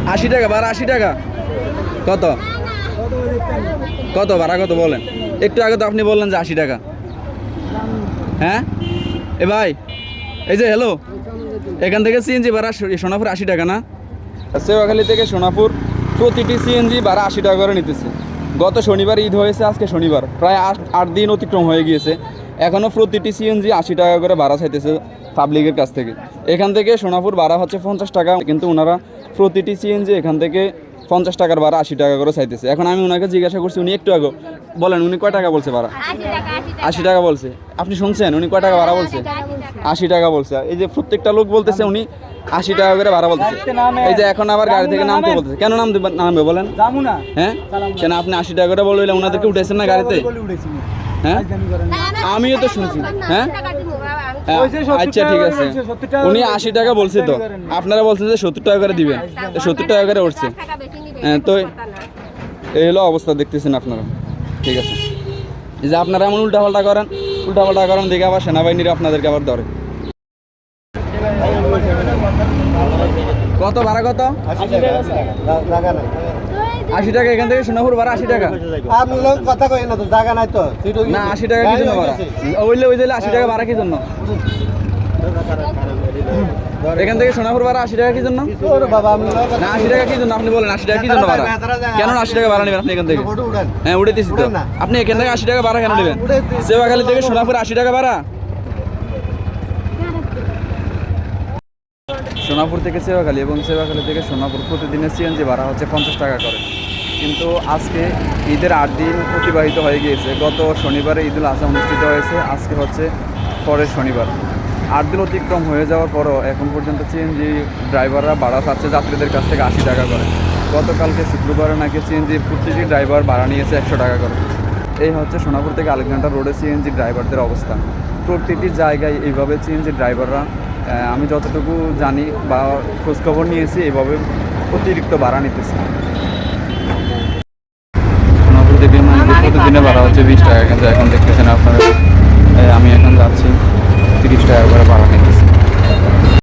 80 টাকা ভাড়া, 80 টাকা। কত কত ভাড়া কত বলেন? একটু আগে তো আপনি বললেন যে 80 টাকা। হ্যাঁ এ ভাই, এই যে হ্যালো, এখান থেকে সিএনজি ভাড়া সোনাপুর 80 টাকা না? সেবাখালী থেকে সোনাপুর প্রতিটি সিএনজি ভাড়া 80 টাকা করে নিতেছে। গত শনিবার ঈদ হয়েছে, আজকে শনিবার, প্রায় 8 দিন অতিক্রম হয়ে গিয়েছে। এখনও প্রতিটি সিএনজি 80 টাকা করে ভাড়া চাইতেছে পাবলিকের কাছ থেকে। এখান থেকে সোনাপুর ভাড়া হচ্ছে 50 টাকা, কিন্তু ওনারা প্রতিটি সিএনজি এখান থেকে 50 টাকার ভাড়া 80 টাকা করে চাইতেছে। এখন আমি ওনাকে জিজ্ঞাসা করছি, উনি একটু আগে বলেন উনি কয় টাকা বলছে ভাড়া? 80 টাকা বলছে। আপনি শুনছেন উনি কয় টাকা ভাড়া বলছে? 80 টাকা বলছে। এই যে প্রত্যেকটা লোক বলতেছে উনি 80 টাকা করে ভাড়া বলতেছে। এই যে এখন আবার গাড়ি থেকে নামতে বলতেছে। কেন নামবে বলেন? হ্যাঁ কেন আপনি 80 টাকা করে বললেন? ওনাদেরকে উঠেছেন না গাড়িতে? হ্যাঁ আমিও তো শুনছি। হ্যাঁ আচ্ছা ঠিক আছে, উনি 80 টাকা বলছে, তো আপনারা বলছেন যে 70 টাকা করে দিবেন, 70 টাকা করে উঠছে। হ্যাঁ তো এই হলো অবস্থা, দেখতেছেন আপনারা। ঠিক আছে, এই যে আপনারা এমন উল্টাপাল্টা করেন দেখে আবার সেনাবাহিনীরা আপনাদেরকে আবার ধরে। কত ভাড়া কত? 80 টাকা এখান থেকে সোনাপুর ভাড়া 80 টাকা। আপনি লোক কথা কই না, তো জায়গা নাই তো। না 80 টাকা কি জন্য ভাড়া? ওই যে 80 টাকা ভাড়া কি জন্য? এখান থেকে সোনাপুর ভাড়া 80 টাকা কি জন্য? বাবা আমি না 80 টাকা কি জন্য আপনি বলেন? 80 টাকা কি জন্য ভাড়া? কেন 80 টাকা ভাড়া নেবেন আপনি এখান থেকে? হ্যাঁ উঠেতেছি তো। আপনি এখান থেকে 80 টাকা ভাড়া কেন নেবেন? সেবাখালী থেকে সোনাপুর 80 টাকা ভাড়া। সোনাপুর থেকে সেবাখালী এবং সেবাখালী থেকে সোনাপুর প্রতিদিনের সিএনজি ভাড়া হচ্ছে 50 টাকা করে। কিন্তু আজকে ঈদের 8 দিন অতিবাহিত হয়ে গিয়েছে। গত শনিবারে ঈদুল আজহা অনুষ্ঠিত হয়েছে, আজকে হচ্ছে পরের শনিবার। 8 দিন অতিক্রম হয়ে যাওয়ার পরও এখন পর্যন্ত সিএনজি ড্রাইভাররা ভাড়া চাচ্ছে যাত্রীদের কাছ থেকে 80 টাকা করে। গতকালকে শুক্রবারে নাকি সিএনজির প্রতিটি ড্রাইভার ভাড়া নিয়েছে 100 টাকা করে। এই হচ্ছে সোনাপুর থেকে আলেকজান্ডার রোডে সিএনজি ড্রাইভারদের অবস্থা। প্রতিটি জায়গায় এইভাবে সিএনজি ড্রাইভাররা, আমি যতটুকু জানি বা খোঁজখবর নিয়েছি, এইভাবে অতিরিক্ত ভাড়া নিতেছে। সোনাপুর থেকে প্রতিদিনে ভাড়া হচ্ছে 20 টাকা, কিন্তু এখন দেখতেছেন আপনারা আমি এখন যাচ্ছি 30 টাকা করে ভাড়া নিতেছি।